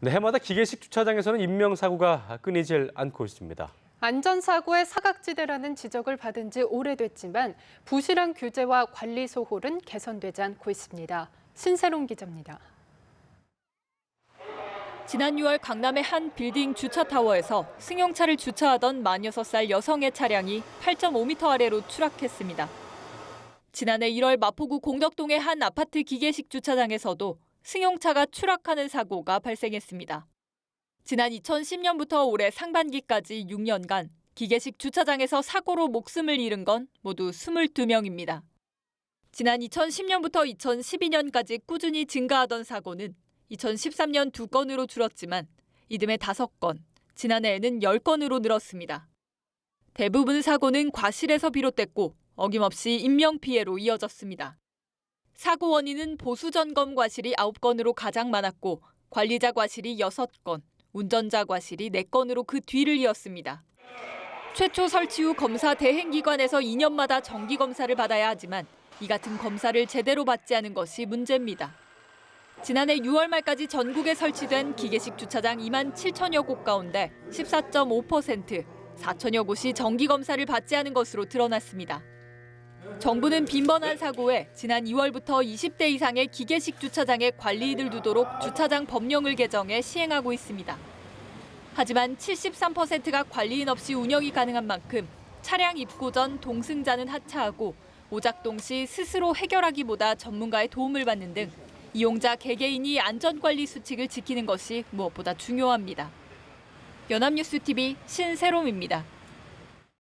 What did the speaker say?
네, 해마다 기계식 주차장에서는 인명사고가 끊이질 않고 있습니다. 안전사고의 사각지대라는 지적을 받은 지 오래됐지만 부실한 규제와 관리 소홀은 개선되지 않고 있습니다. 신세롱 기자입니다. 지난 6월 강남의 한 빌딩 주차타워에서 승용차를 주차하던 만 6살 여성의 차량이 8.5m 아래로 추락했습니다. 지난해 1월 마포구 공덕동의 한 아파트 기계식 주차장에서도 승용차가 추락하는 사고가 발생했습니다. 지난 2010년부터 올해 상반기까지 6년간 기계식 주차장에서 사고로 목숨을 잃은 건 모두 22명입니다. 지난 2010년부터 2012년까지 꾸준히 증가하던 사고는 2013년 2건으로 줄었지만 이듬해 5건, 지난해에는 10건으로 늘었습니다. 대부분 사고는 과실에서 비롯됐고 어김없이 인명피해로 이어졌습니다. 사고 원인은 보수점검 과실이 9건으로 가장 많았고 관리자 과실이 6건, 운전자 과실이 4건으로 그 뒤를 이었습니다. 최초 설치 후 검사 대행기관에서 2년마다 정기검사를 받아야 하지만 이 같은 검사를 제대로 받지 않은 것이 문제입니다. 지난해 6월 말까지 전국에 설치된 기계식 주차장 2만 7천여 곳 가운데 14.5%, 4천여 곳이 정기검사를 받지 않은 것으로 드러났습니다. 정부는 빈번한 사고에 지난 2월부터 20대 이상의 기계식 주차장에 관리인을 두도록 주차장 법령을 개정해 시행하고 있습니다. 하지만 73%가 관리인 없이 운영이 가능한 만큼 차량 입고 전 동승자는 하차하고 오작동 시 스스로 해결하기보다 전문가의 도움을 받는 등 이용자 개개인이 안전관리 수칙을 지키는 것이 무엇보다 중요합니다. 연합뉴스TV 신세롬입니다.